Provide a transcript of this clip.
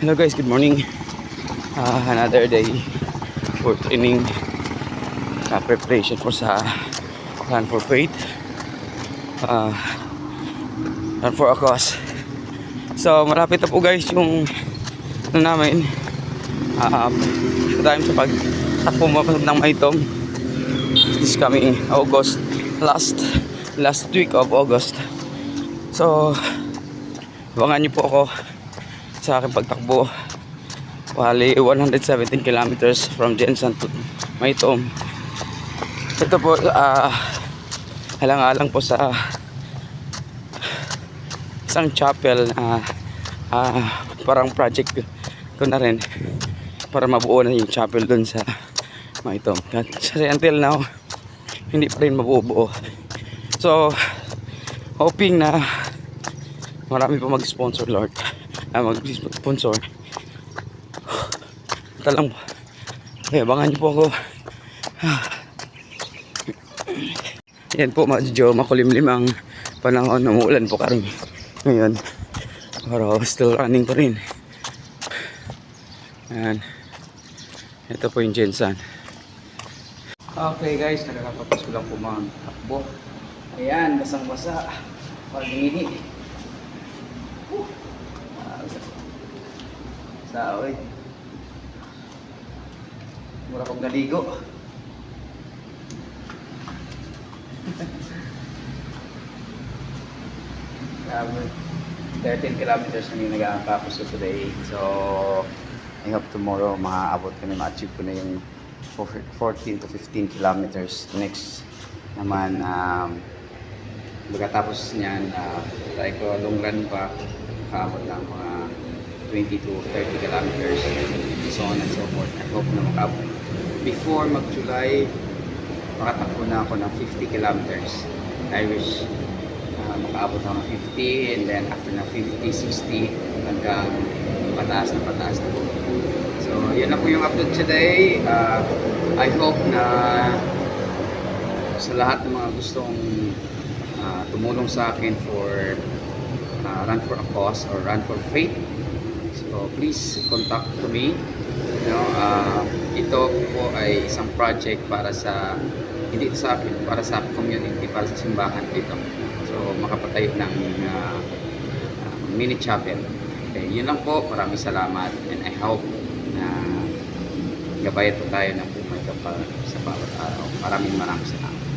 Hello guys, good morning. Another day for training, preparation for sa Run for Faith, Run for a Cause. So malapit na po guys yung ano namin, time sa pagtakbo ng Maytong this coming August, last week of August. So abangan niyo po ako sa aking pagtakbo. Bali 117 kilometers from Jensen to Maytong. Ito po alang-alang po sa isang chapel na parang project ko na rin para mabuo na yung chapel dun sa Maytong. Kasi until now hindi pa rin mabubuo. So hoping na marami pa mag-sponsor, Lord. Mag-sponsor. Ito lang po. Okay, abangan niyo po ako. Yan po, medyo makulimlim ang panahon. Umuulan po karon ngayon. Pero still running pa rin. Ayan. Ito po yung Jensen. Okay guys, nakakapos ko lang po mga takbo. Ayan, basang-basa. Pag-ini. Saoy. Mura kong naligo. Grabe. 13 kilometers na yung nag-aakapos ko today. So, I hope tomorrow maaabot kami, ma-achieve ko na yung 14 to 15 kilometers. Next naman, pagkatapos niyan, try ko long run pa, makaabot ng mga 20 to 30 kilometers, so on and so forth. I hope na makaabot. Before mag-July, makatakbo na ako ng 50 kilometers. I wish makaabot ako ng 50, and then after na 50, 60, hanggang pataas na po. So, yun na po yung upload today. I hope na sa lahat ng mga gustong tumulong sa akin for Run for a Cause or Run for Faith, so please contact me. Ito po ay isang project para sa, hindi sa akin, para sa community, para sa simbahan dito. So makapatayo ng mini chapel. Okay, yun lang po. Maraming salamat, and I hope na gabayan po tayo ng buhay kapag sa bawat araw. Maraming salamat.